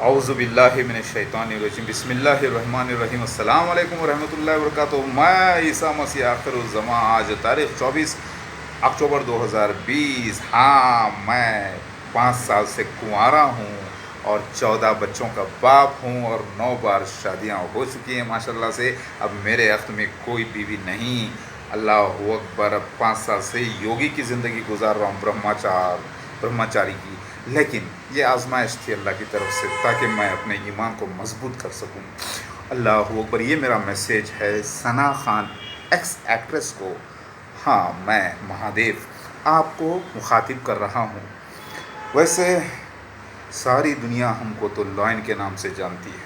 اعوذ باللہ من الشیطان الرجیم بسم اللہ الرحمن الرحیم السلام علیکم ورحمۃ اللہ وبرکاتہ۔ میں عیسیٰ مسیح آخر الزمان، آج تاریخ 24 اکتوبر 2020۔ ہاں، میں 5 سال سے کنوارا ہوں اور 14 بچوں کا باپ ہوں اور 9 بار شادیاں ہو چکی ہیں ماشاءاللہ سے۔ اب میرے عقد میں کوئی بیوی نہیں، اللہ اکبر۔ اب 5 سال سے یوگی کی زندگی گزار رہا ہوں، برہمچاری کی، لیکن یہ آزمائش تھی اللہ کی طرف سے تاکہ میں اپنے ایمان کو مضبوط کر سکوں۔ اللہ اکبر۔ یہ میرا میسیج ہے ثنا خان ایکس ایکٹریس کو۔ ہاں، میں مہادیو آپ کو مخاطب کر رہا ہوں۔ ویسے ساری دنیا ہم کو تو لائن کے نام سے جانتی ہے،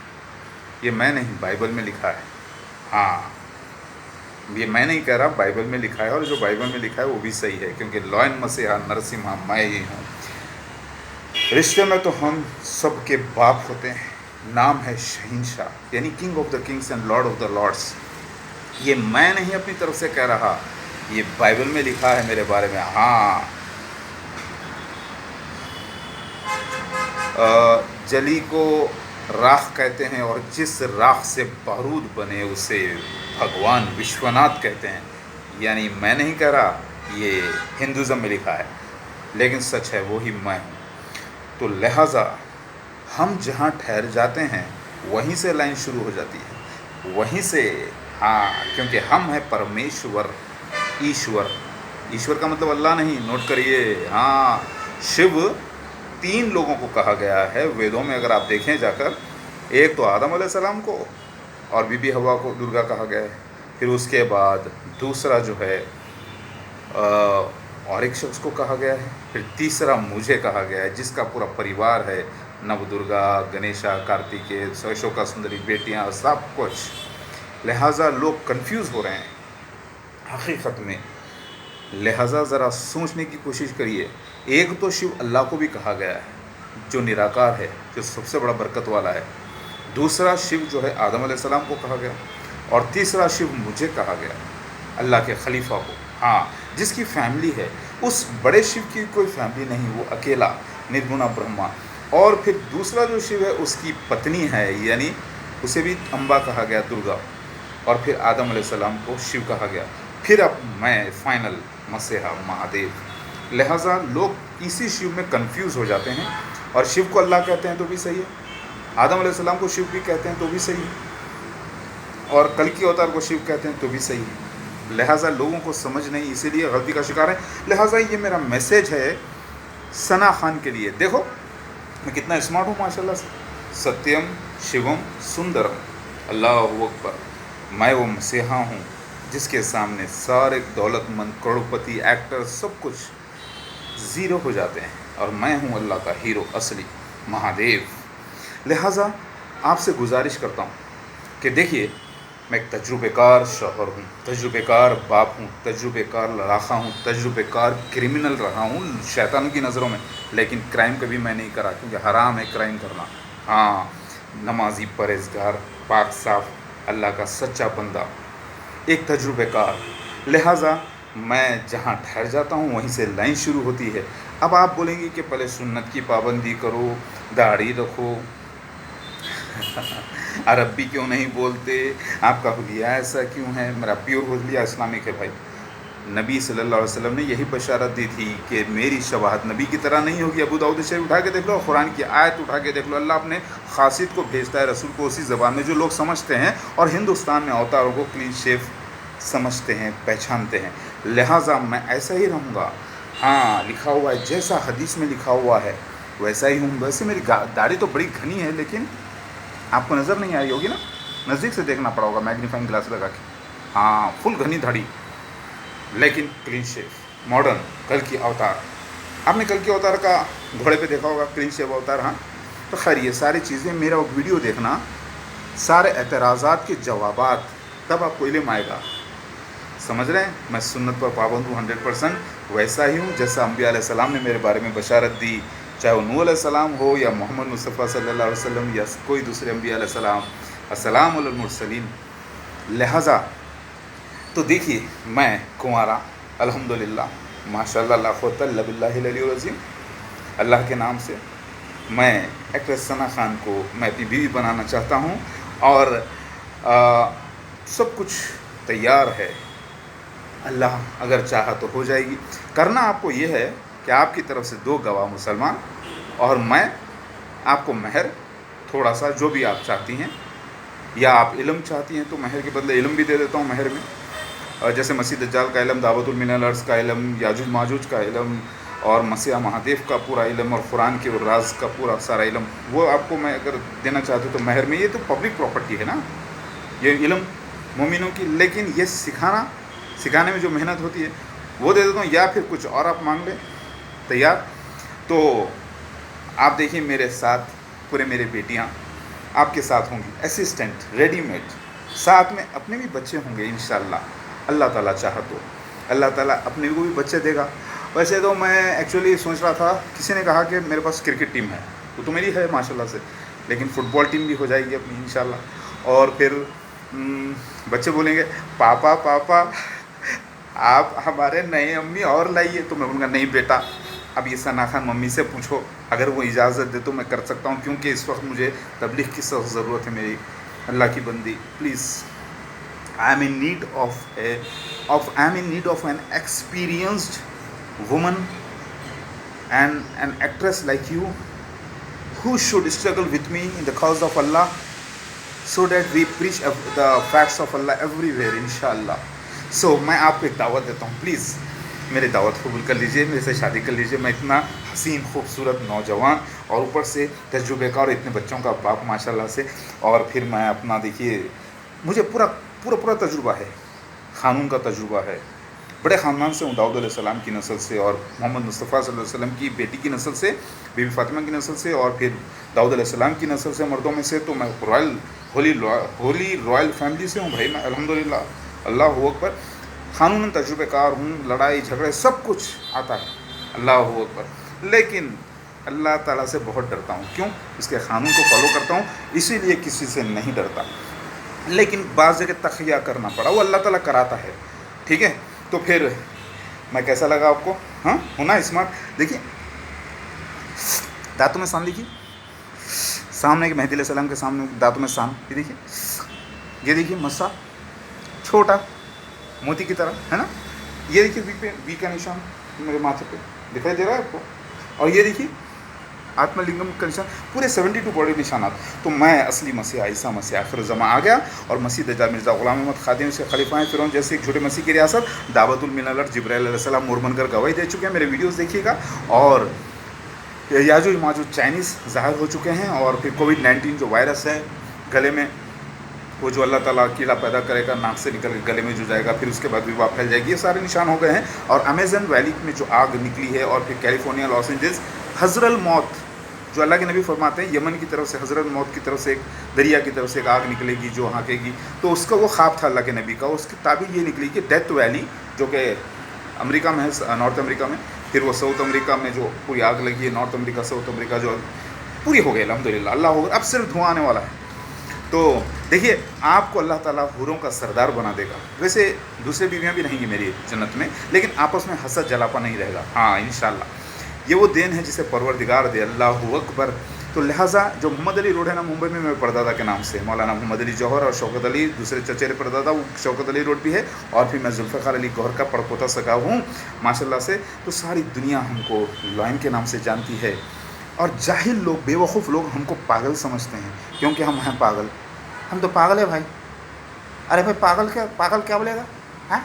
یہ میں نہیں، بائبل میں لکھا ہے۔ ہاں، یہ میں نہیں کہہ رہا، بائبل میں لکھا ہے، اور جو بائبل میں لکھا ہے وہ بھی صحیح ہے، کیونکہ لائن مسیحا نرسمہا میں ہی ہوں۔ رشتے میں تو ہم سب کے باپ ہوتے ہیں۔ نام ہے شہنشاہ، یعنی king of the kings and lord of the lords. یہ میں نہیں اپنی طرف سے کہہ رہا، یہ بائبل میں لکھا ہے میرے بارے میں۔ ہاں، جلی کو راکھ کہتے ہیں، اور جس راکھ سے بارود بنے اسے بھگوان وشوناتھ کہتے ہیں۔ یعنی میں نہیں کہہ رہا، یہ ہندوازم میں لکھا ہے، لیکن سچ ہے، وہی میں ہوں۔ تو لہٰذا ہم جہاں ٹھہر جاتے ہیں وہیں سے لائن شروع ہو جاتی ہے، وہیں سے۔ ہاں، کیونکہ ہم ہیں پرمیشور، ایشور کا مطلب اللہ نہیں، نوٹ کریے۔ ہاں، شیو 3 لوگوں کو کہا گیا ہے ویدوں میں، اگر آپ دیکھیں جا کر۔ ایک تو آدم علیہ السلام کو، اور بی بی ہوا کو درگا کہا گیا ہے۔ پھر اس کے بعد دوسرا جو ہے اور ایک شخص کو کہا گیا ہے۔ پھر تیسرا مجھے کہا گیا ہے، جس کا پورا پریوار ہے، نو درگا، گنیشا، کارتکے، شوکا سندری، بیٹیاں، سب کچھ۔ لہٰذا لوگ کنفیوز ہو رہے ہیں حقیقت میں۔ لہٰذا ذرا سوچنے کی کوشش کریے۔ ایک تو شیو اللہ کو بھی کہا گیا ہے، جو نراکار ہے، جو سب سے بڑا برکت والا ہے۔ دوسرا شیو جو ہے آدم علیہ السلام کو کہا گیا، اور تیسرا شیو مجھے کہا گیا، اللہ کے خلیفہ کو۔ ہاں، جس کی فیملی ہے، اس بڑے شیو کی کوئی فیملی نہیں، وہ اکیلا نرگنا برہما۔ اور پھر دوسرا جو شیو ہے اس کی پتنی ہے، یعنی اسے بھی امبا کہا گیا، درگا۔ اور پھر آدم علیہ السلام کو شیو کہا گیا۔ پھر اب میں فائنل مسیحا مہادیو۔ لہٰذا لوگ اسی شیو میں کنفیوز ہو جاتے ہیں، اور شیو کو اللہ کہتے ہیں تو بھی صحیح ہے، آدم علیہ السلام کو شیو بھی کہتے ہیں تو بھی صحیح ہے، اور کلکی اوتار کو شیو کہتے ہیں تو بھی صحیح ہے۔ لہٰذا لوگوں کو سمجھ نہیں، اسی لیے غلطی کا شکار ہے۔ لہٰذا یہ میرا میسیج ہے ثنا خان کے لیے۔ دیکھو میں کتنا اسمارٹ ہوں ماشاءاللہ سے۔ ستیم شیوم سندرم، اللہ اکبر۔ میں وہ مسیحا ہوں جس کے سامنے سارے دولت مند، کروڑپتی، ایکٹر، سب کچھ زیرو ہو جاتے ہیں، اور میں ہوں اللہ کا ہیرو اصلی، مہادیو۔ لہٰذا آپ سے گزارش کرتا ہوں کہ دیکھیے، میں ایک تجربے کار شوہر ہوں، تجربے کار باپ ہوں، تجربے کار لڑاکا ہوں، تجربے کار کرمنل رہا ہوں شیطانوں کی نظروں میں، لیکن کرائم کبھی میں نہیں کرا، کیونکہ حرام ہے کرائم کرنا۔ ہاں، نمازی، پرہیزگار، پاک صاف، اللہ کا سچا بندہ، ایک تجربے کار۔ لہٰذا میں جہاں ٹھہر جاتا ہوں وہیں سے لائن شروع ہوتی ہے۔ اب آپ بولیں گے کہ پہلے سنت کی پابندی کرو، داڑھی رکھو، عربی کیوں نہیں بولتے، آپ کا حلیہ ایسا کیوں ہے؟ میرا پیور حلیہ اسلامک ہے بھائی۔ نبی صلی اللہ علیہ وسلم نے یہی بشارت دی تھی کہ میری شباہت نبی کی طرح نہیں ہوگی۔ ابو داؤد شریف اٹھا کے دیکھ لو، قرآن کی آیت اٹھا کے دیکھ لو، اللہ اپنے خاصیت کو بھیجتا ہے رسول کو اسی زبان میں جو لوگ سمجھتے ہیں، اور ہندوستان میں اوتاروں کو کلین شیف سمجھتے ہیں، پہچانتے ہیں۔ لہٰذا میں ایسا ہی رہوں گا۔ ہاں، لکھا ہوا ہے، جیسا حدیث میں لکھا ہوا ہے ویسا ہی ہوں۔ ویسے میری داڑھی تو بڑی گھنی ہے، لیکن آپ کو نظر نہیں آئی ہوگی نا، نزدیک سے دیکھنا پڑا ہوگا میگنیفائنگ گلاس لگا کے۔ ہاں، فل گھنی داڑھی، لیکن کلین شیف، ماڈرن، کل کی اوتار۔ آپ نے کل کی اوتار کا گھوڑے پہ دیکھا ہوگا، کلین شیف اوتار۔ ہاں، تو خیر یہ ساری چیزیں، میرا ویڈیو دیکھنا، سارے اعتراضات کے جوابات، تب آپ کو علم آئے گا۔ سمجھ رہے ہیں؟ میں سنت پر پابند ہوں 100%، ویسا ہی ہوں جیسا انبیاء علیہ السلام نے میرے بارے میں بشارت دی، چاہے وہ نوح علیہ السلام ہو، یا محمد مصطفیٰ صلی اللہ علیہ وسلم، یا کوئی دوسرے انبیاء علیہ السلام۔ السلام علی المرسلین۔ لہٰذا تو دیکھیے، میں کنوارا، الحمدللہ، ماشاءاللہ، لا قوت الا باللہ العلی العظیم، اللہ کے نام سے میں ایکٹریس ثنا خان کو میں اپنی بیوی بنانا چاہتا ہوں، اور سب کچھ تیار ہے، اللہ اگر چاہا تو ہو جائے گی۔ کرنا آپ کو یہ ہے کہ آپ کی طرف سے 2 گواہ مسلمان، اور میں آپ کو مہر تھوڑا سا جو بھی آپ چاہتی ہیں، یا آپ علم چاہتی ہیں تو مہر کے بدلے علم بھی دے دیتا ہوں مہر میں، اور جیسے مسیح دجال کا علم، دعوت المنل ارض کا علم، یاجوج ماجوج کا علم، اور مسیح مہادیو کا پورا علم، اور قرآن کے راز کا پورا سارا علم، وہ آپ کو میں اگر دینا چاہتا ہوں تو مہر میں۔ یہ تو پبلک پراپرٹی ہے نا یہ علم مومنوں کی، لیکن یہ سکھانے میں جو محنت ہوتی ہے وہ دے دیتا ہوں، یا پھر کچھ اور آپ مانگ لیں، تیار۔ تو آپ دیکھیے میرے ساتھ پورے میرے بیٹیاں آپ کے ساتھ ہوں گی، اسسٹنٹ ریڈی میڈ، ساتھ میں اپنے بھی بچے ہوں گے انشاءاللہ، اللہ تعالیٰ چاہا تو اللہ تعالیٰ اپنے کو بھی بچے دے گا۔ ویسے تو میں ایکچولی سوچ رہا تھا، کسی نے کہا کہ میرے پاس کرکٹ ٹیم ہے، وہ تو میری ہے ماشاءاللہ سے، لیکن فٹ بال ٹیم بھی ہو جائے گی اپنی انشاءاللہ، اور پھر بچے بولیں گے پاپا پاپا آپ ہمارے نئے امی اور لائیے، تو میں بولوں گا نہیں بیٹا، اب یہ ثنا خان ممی سے پوچھو، اگر وہ اجازت دے تو میں کر سکتا ہوں، کیونکہ اس وقت مجھے تبلیغ کی سخت ضرورت ہے، میری اللہ کی بندی، please I am in need of an experienced woman and an actress like you who should struggle with me in the cause of Allah, so that we preach the facts of Allah everywhere inshallah. So میں آپ کو ایک دعوت دیتا ہوں، please میری دعوت قبول کر لیجئے، میرے سے شادی کر لیجئے۔ میں اتنا حسین خوبصورت نوجوان، اور اوپر سے تجربے کا، اور اتنے بچوں کا باپ ماشاءاللہ سے، اور پھر میں اپنا دیکھیے مجھے پورا تجربہ ہے، خانون کا تجربہ ہے، بڑے خاندان سے ہوں، داؤد علیہ السلام کی نسل سے، اور محمد مصطفیٰ صلی اللہ علیہ وسلم کی بیٹی کی نسل سے، بی بی فاطمہ کی نسل سے، اور پھر داؤد علیہ السلام کی نسل سے مردوں میں سے، تو میں ہولی رائل فیملی سے ہوں بھائی میں، الحمدللہ، اللہ اکبر، قانون تجربے کار ہوں، لڑائی جھگڑے سب کچھ آتا ہے، اللہ اکبر، لیکن اللہ تعالیٰ سے بہت ڈرتا ہوں، کیوں؟ اس کے قانون کو فالو کرتا ہوں، اسی لیے کسی سے نہیں ڈرتا، لیکن بعض جگہ تخیہ کرنا پڑا، وہ اللہ تعالیٰ کراتا ہے، ٹھیک ہے؟ تو پھر میں کیسا لگا آپ کو؟ ہاں ہونا اسمارٹ، دیکھیے دانتوں میں سان، دیکھیے سامنے کہ مہدی علیہ السلام کے سامنے دانتوں میں سان، یہ دیکھیے مسا چھوٹا موتی کی طرح ہے نا، یہ دیکھیے وی کا نشان میرے ماتھے پہ دکھائی دے رہا ہے آپ کو، اور یہ دیکھیے آتما لنگم کا نشان، پورے 72 بڑے نشانات۔ تو میں اصلی مسیح عیسیٰ مسیح آخر الزماں آ گیا، اور مسیح دجال مرزا غلام احمد خادم سے خلیفہ فرعون جیسے ایک جھوٹے مسیح کی ریاست، دعوت المنل ارض جبرائیل علیہ السلام مور بن کر گواہی دے چکے ہیں، میرے ویڈیوز دیکھیے گا، اور یاجوج ماجوج چائنیز ظاہر ہو چکے ہیں، اور پھر کووڈ-19 جو وائرس ہے گلے میں، وہ جو اللہ تعالیٰ کیڑا پیدا کرے گا ناک سے نکل کے گلے میں جو جائے گا، پھر اس کے بعد وبا پھیل جائے گی، یہ سارے نشان ہو گئے ہیں، اور امیزن ویلی میں جو آگ نکلی ہے، اور پھر کیلیفورنیا لاس اینجلس حضر الموت، جو اللہ کے نبی فرماتے ہیں یمن کی طرف سے حضرت موت کی طرف سے ایک دریا کی طرف سے ایک آگ نکلے گی جو ہانکے گی، تو اس کا وہ خواب تھا اللہ کے نبی کا، اس کی تعبیر یہ نکلی کہ ڈیتھ ویلی جو کہ امریکہ میں ہے، نارتھ امریکہ میں، پھر وہ ساؤتھ امریکہ میں جو پوری آگ لگی ہے، نارتھ امریکہ ساؤتھ امریکہ جو پوری ہو گئی الحمدللہ، اللہ ہوگا، اب صرف دھواں آنے والا ہے۔ تو دیکھیے آپ کو اللہ تعالیٰ حوروں کا سردار بنا دے گا، ویسے دوسرے بیویاں بھی رہیں گی میری جنت میں، لیکن آپس میں حسد جلاپا نہیں رہے گا، ہاں انشاءاللہ، یہ وہ دین ہے جسے پروردگار دے، اللہ اکبر۔ تو لہٰذا جو محمد علی روڈ ہے نا ممبئی میں، میرے پردادا کے نام سے مولانا محمد علی جوہر، اور شوکت علی دوسرے چچیرے پردادا وہ شوکت علی روڈ بھی ہے، اور پھر میں ذوالفقار علی گوہر کا پڑپوتا سگا ہوں ماشاءاللہ سے، تو ساری دنیا ہم کو لائن کے نام سے جانتی ہے، اور جاہل لوگ بے وقوف لوگ ہم کو پاگل سمجھتے ہیں، کیونکہ ہم ہیں پاگل، ہم تو پاگل ہے بھائی، ارے بھائی پاگل کیا بولے گا، ہاں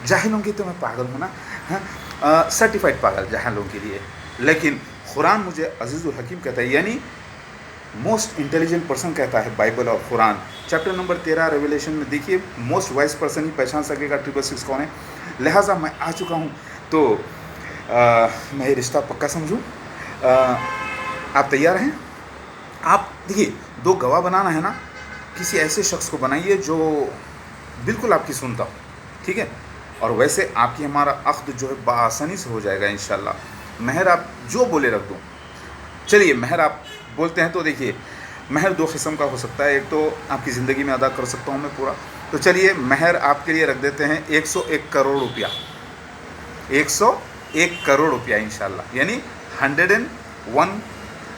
جاہلوں کی تو میں پاگل ہوں نا، ہاں سرٹیفائڈ پاگل جاہلوں کے لیے، لیکن قرآن مجھے عزیز الحکیم کہتا ہے، یعنی موسٹ انٹیلیجنٹ پرسن کہتا ہے بائبل اور قرآن، چیپٹر نمبر 13 ریویلیشن میں دیکھیے، موسٹ وائز پرسن ہی پہچان سکے گا 666 کون ہے، لہٰذا میں آ چکا ہوں، تو میں یہ رشتہ پکا سمجھوں، آپ تیار ہیں؟ آپ دیکھیے 2 گواہ بنانا ہے نا، کسی ایسے شخص کو بنائیے جو بالکل آپ کی سنتا ہو، ٹھیک ہے، اور ویسے آپ کی ہمارا عقد جو ہے بآسانی سے ہو جائے گا انشاءاللہ، مہر آپ جو بولے رکھ دوں، چلیے مہر آپ بولتے ہیں تو دیکھیے مہر 2 قسم کا ہو سکتا ہے، ایک تو آپ کی زندگی میں ادا کر سکتا ہوں میں پورا، تو چلیے مہر آپ کے لیے رکھ دیتے ہیں 101 کروڑ روپیہ، 101 کروڑ روپیہ انشاءاللہ، یعنی 101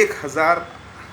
1000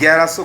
1100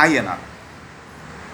INR,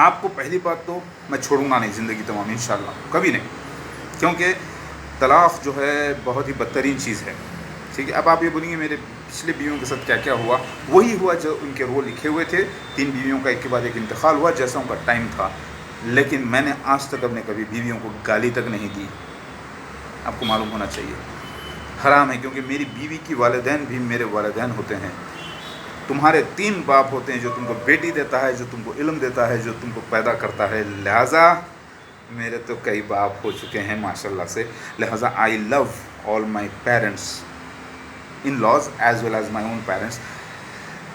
آپ کو پہلی بات تو میں چھوڑوں گا نہیں زندگی تمام انشاءاللہ، کبھی نہیں، کیونکہ طلاق جو ہے بہت ہی بدترین چیز ہے، ٹھیک ہے۔ اب آپ یہ بولیں گے میرے پچھلے بیویوں کے ساتھ کیا کیا ہوا، وہی ہوا جو ان کے رول لکھے ہوئے تھے، 3 بیویوں کا ایک کے بعد ایک انتقال ہوا جیسا ان کا ٹائم تھا، لیکن میں نے آج تک اپنے کبھی بیویوں کو گالی تک نہیں دی، آپ کو معلوم ہونا چاہیے، حرام ہے، کیونکہ میری بیوی کی والدین بھی میرے والدین ہوتے ہیں، تمہارے 3 باپ ہوتے ہیں، جو تم کو بیٹی دیتا ہے، جو تم کو علم دیتا ہے، جو تم کو پیدا کرتا ہے، لہٰذا میرے تو کئی باپ ہو چکے ہیں ماشاءاللہ سے، لہٰذا I love all my parents in laws as well as my own parents,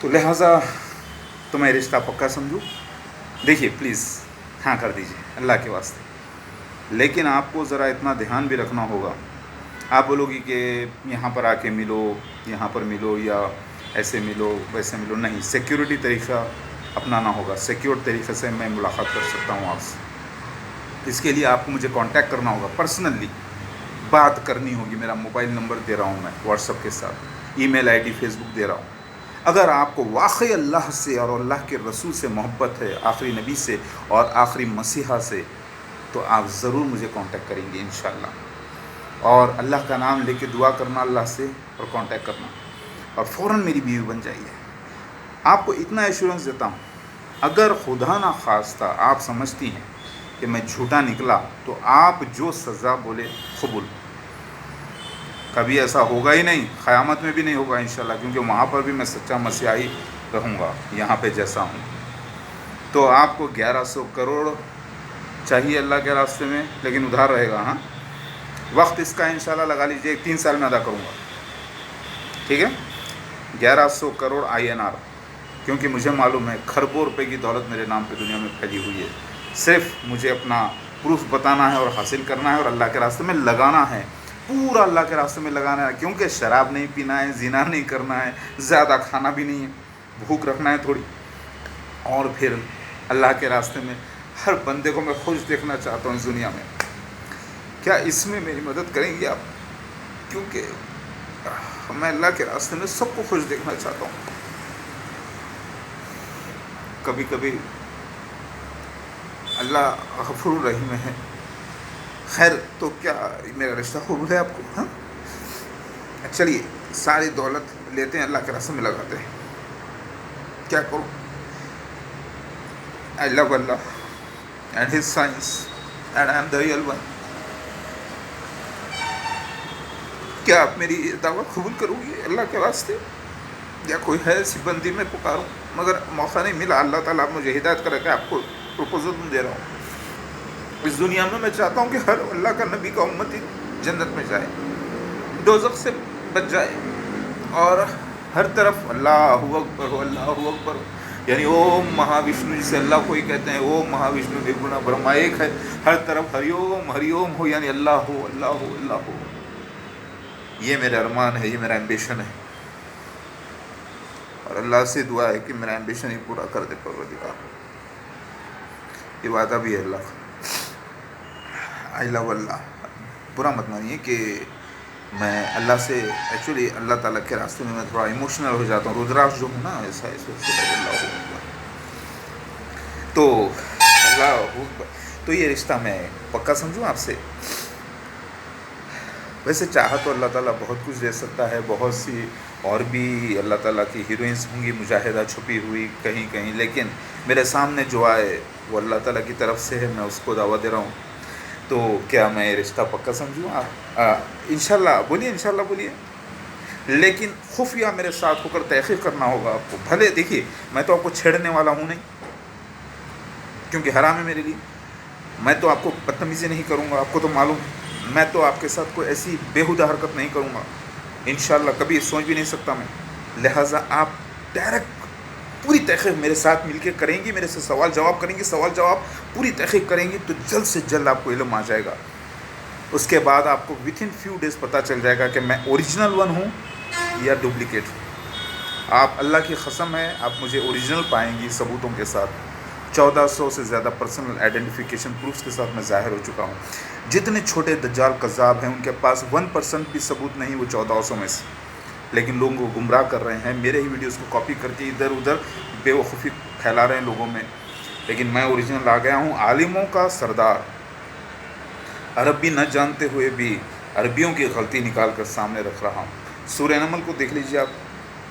تو لہٰذا تمہیں رشتہ پکا سمجھو، دیکھیے پلیز ہاں کر دیجیے اللہ کے واسطے، لیکن آپ کو ذرا اتنا دھیان بھی رکھنا ہوگا، آپ بولو گی کہ یہاں پر آ کے ملو، یہاں پر ملو، یا ایسے ملو ویسے ملو، نہیں، سیکیورٹی طریقہ اپنانا ہوگا، سیکیور طریقے سے میں ملاقات کر سکتا ہوں آپ سے، اس کے لیے آپ کو مجھے کانٹیکٹ کرنا ہوگا، پرسنلی بات کرنی ہوگی، میرا موبائل نمبر دے رہا ہوں میں واٹس ایپ کے ساتھ، ای میل آئی ڈی فیس بک دے رہا ہوں، اگر آپ کو واقعی اللہ سے اور اللہ کے رسول سے محبت ہے، آخری نبی سے اور آخری مسیحا سے، تو آپ ضرور مجھے کانٹیکٹ کریں گے انشاءاللہ، اور اللہ کا نام لے کے دعا کرنا اللہ سے اور کانٹیکٹ کرنا، اور فوراً میری بیوی بن جائیے۔ آپ کو اتنا ایشورنس دیتا ہوں، اگر خدا نہ خواستہ آپ سمجھتی ہیں کہ میں جھوٹا نکلا تو آپ جو سزا بولے قبول، کبھی ایسا ہوگا ہی نہیں، قیامت میں بھی نہیں ہوگا انشاءاللہ، کیونکہ وہاں پر بھی میں سچا مسیحی رہوں گا یہاں پہ جیسا ہوں۔ تو آپ کو 1100 کروڑ چاہیے اللہ کے راستے میں، لیکن ادھار رہے گا، ہاں، وقت اس کا انشاءاللہ لگا لیجئے 3 سال میں ادا کروں گا، ٹھیک ہے، 1100 کروڑ INR، کیونکہ مجھے معلوم ہے کھربوں روپے کی دولت میرے نام پہ دنیا میں پھیلی ہوئی ہے، صرف مجھے اپنا پروف بتانا ہے اور حاصل کرنا ہے اور اللہ کے راستے میں لگانا ہے، پورا اللہ کے راستے میں لگانا ہے، کیونکہ شراب نہیں پینا ہے، زنا نہیں کرنا ہے، زیادہ کھانا بھی نہیں ہے، بھوک رکھنا ہے تھوڑی، اور پھر اللہ کے راستے میں ہر بندے کو میں خوش دیکھنا چاہتا ہوں اس دنیا میں، کیا اس میں میری مدد کریں گے آپ؟ کیونکہ میں اللہ کے راستے میں سب کو خوش دیکھنا چاہتا ہوں، کبھی کبھی اللہ غفور الرحیم ہے، خیر تو کیا میرا رشتہ قبول ہے آپ کو؟ ہاں چلیے، ساری دولت لیتے ہیں اللہ کے راستے میں لگاتے ہیں، کیا کروں؟ I love Allah and his signs and I am the real one, کیا آپ میری دعوت قبول کروں گی اللہ کے واسطے، یا کوئی ہے ایسی بندی میں پکاروں؟ مگر موقع نہیں ملا، اللہ تعالیٰ مجھے ہدایت کرے کہ آپ کو پروپوزل میں دے رہا ہوں، اس دنیا میں چاہتا ہوں کہ ہر اللہ کا نبی کا امتی جنت میں جائے، دوزخ سے بچ جائے، اور ہر طرف اللہ اکبر ہو، اللہ اکبر ہو، یعنی اوم مہا وشنو جسے اللہ کو ہی کہتے ہیں، اوم مہا وشنو نرگنا برہما ایک ہے، ہر طرف ہری اوم ہو، یعنی اللہ ہو، اللہ ہو، اللہ ہو، یہ میرا ارمان ہے، یہ میرا ایمبیشن ہے، اور اللہ سے دعا ہے کہ میرا ایمبیشن ہی پورا کر دے پروردگار، یہ وعدہ بھی ہے اللہ کا۔ آئی لو اللہ، برا مت مانیے کہ میں اللہ سے ایکچولی اللہ تعالیٰ کے راستے میں تھوڑا ایموشنل ہو جاتا ہوں، رودراکش جو ہوں نا ایسا اللہ ہو، تو اللہ تو یہ رشتہ میں پکا سمجھوں آپ سے، ویسے چاہا تو اللہ تعالیٰ بہت کچھ دے سکتا ہے، بہت سی اور بھی اللہ تعالیٰ کی ہیروئنس ہوں گی مجاہدہ چھپی ہوئی کہیں کہیں، لیکن میرے سامنے جو آئے وہ اللہ تعالیٰ کی طرف سے ہے، میں اس کو دعوت دے رہا ہوں، تو کیا میں رشتہ پکا سمجھوں آپ؟ انشاءاللہ بولیے، انشاءاللہ بولیے، لیکن خفیہ میرے ساتھ ہو کر تحقیق کرنا ہوگا آپ کو، بھلے دیکھیے میں تو آپ کو چھیڑنے والا ہوں نہیں، کیونکہ حرام ہے میرے لیے، میں تو آپ کو بدتمیزی نہیں کروں گا، آپ کو تو معلوم ہے، میں تو آپ کے ساتھ کوئی ایسی بیہودہ حرکت نہیں کروں گا انشاءاللہ، کبھی سوچ بھی نہیں سکتا میں، لہٰذا آپ ڈائریکٹ پوری تحقیق میرے ساتھ مل کے کریں گی، میرے سے سوال جواب کریں گی، سوال جواب پوری تحقیق کریں گی، تو جلد سے جلد آپ کو علم آ جائے گا، اس کے بعد آپ کو وتھ ان فیو ڈیز پتہ چل جائے گا کہ میں اوریجنل ون ہوں یا ڈپلیکیٹ ہوں، آپ اللہ کی قسم ہے آپ مجھے اوریجنل پائیں گی ثبوتوں کے ساتھ، 1400 سے زیادہ پرسنل آئیڈینٹیفیکیشن پروفس کے ساتھ میں ظاہر ہو چکا ہوں، جتنے چھوٹے دجال کذاب ہیں ان کے پاس 1% بھی ثبوت نہیں وہ 1400 میں سے، لیکن لوگوں کو گمراہ کر رہے ہیں، میرے ہی ویڈیوز کو کاپی کر کے ادھر ادھر بے وقوفی پھیلا رہے ہیں لوگوں میں، لیکن میں اوریجنل آ گیا ہوں، عالموں کا سردار، عربی نہ جانتے ہوئے بھی عربیوں کی غلطی نکال کر سامنے رکھ رہا ہوں۔ سورہ نمل کو دیکھ لیجیے آپ،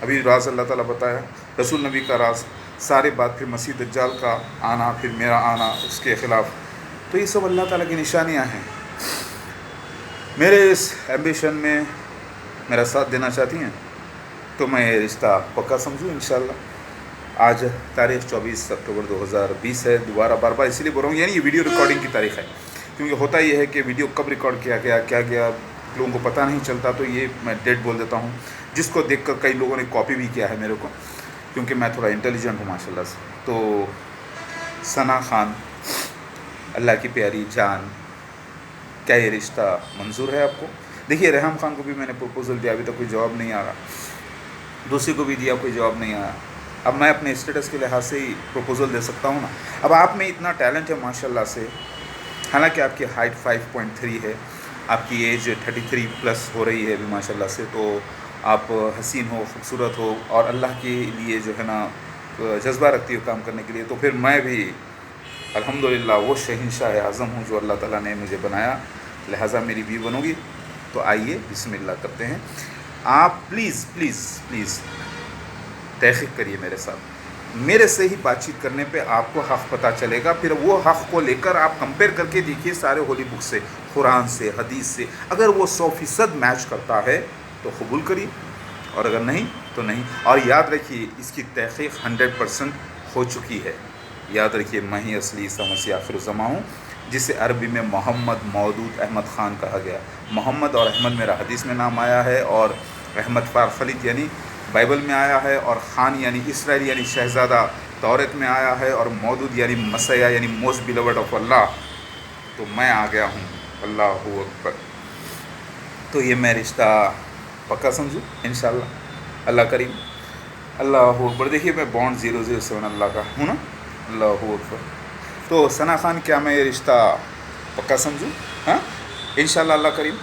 ابھی راز اللہ تعالیٰ بتایا، رسول نبی کا راز، سارے بات پھر مسیح دجال کا آنا، پھر میرا آنا اس کے خلاف، تو یہ سب اللہ تعالیٰ کی نشانیاں ہیں۔ میرے اس ایمبیشن میں میرا ساتھ دینا چاہتی ہیں تو میں یہ رشتہ پکا سمجھوں انشاءاللہ۔ آج تاریخ 24 اکتوبر 2020 ہے، دوبارہ بار بار اسی لیے بول رہا ہوں، یعنی یہ ویڈیو ریکارڈنگ کی تاریخ ہے، کیونکہ ہوتا یہ ہے کہ ویڈیو کب ریکارڈ کیا گیا، کیا گیا، لوگوں کو پتہ نہیں چلتا، تو یہ میں ڈیٹ بول دیتا ہوں، جس کو دیکھ کر کئی لوگوں نے کاپی بھی کیا ہے میرے کو، کیونکہ میں تھوڑا انٹیلیجنٹ ہوں ماشاء اللہ سے۔ تو ثنا خان، اللہ کی پیاری جان، کیا یہ رشتہ منظور ہے آپ کو؟ دیکھیے ریحام خان کو بھی میں نے پروپوزل دیا، ابھی تک کوئی جواب نہیں آ رہا، دوسری کو بھی دیا، کوئی جواب نہیں آیا۔ اب میں اپنے اسٹیٹس کے لحاظ سے ہی پروپوزل دے سکتا ہوں نا۔ اب آپ میں اتنا ٹیلنٹ ہے ماشاء اللہ سے، حالانکہ آپ کی ہائٹ 5.3 ہے، آپ کی ایج 33 پلس ہو رہی ہے ابھی ماشاء اللہ سے، تو آپ حسین ہو، خوبصورت ہو، اور اللہ کے لیے جو ہے نا جذبہ رکھتی ہو کام کرنے کے لیے، تو پھر میں بھی الحمدللہ وہ شہنشاہ اعظم ہوں جو اللہ تعالیٰ نے مجھے بنایا، لہٰذا میری بیوی بنو گی۔ تو آئیے بسم اللہ کرتے ہیں۔ آپ پلیز پلیز پلیز تحقیق کریے میرے ساتھ، میرے سے ہی بات چیت کرنے پہ آپ کو حق پتہ چلے گا، پھر وہ حق کو لے کر آپ کمپیئر کر کے دیکھیے سارے ہولی بک سے، قرآن سے، حدیث سے، اگر وہ 100% میچ کرتا ہے تو قبول کریے، اور اگر نہیں تو نہیں۔ اور یاد رکھیے اس کی تحقیق 100% ہو چکی ہے، یاد رکھیے میں ہی اصلی عیسیٰ مسیح آخر الزماں ہوں، جسے عربی میں محمد مودود احمد خان کہا گیا۔ محمد اور احمد میرا حدیث میں نام آیا ہے، اور احمد فارخلیت یعنی بائبل میں آیا ہے، اور خان یعنی اسرائیل یعنی شہزادہ تورات میں آیا ہے، اور مودود یعنی مسیح یعنی موسٹ بیلوڈ آف اللہ۔ تو میں آ گیا ہوں، اللہ اکبر۔ تو یہ میں رشتہ پکا سمجھوں انشاءاللہ، اللہ کریم، اللہ اکبر۔ دیکھیے میں بانڈ 007 اللہ کا ہوں نا، اللہ اکبر۔ تو ثنا خان، کیا میں یہ رشتہ پکا سمجھوں؟ ہاں انشاءاللہ اللہ کریم۔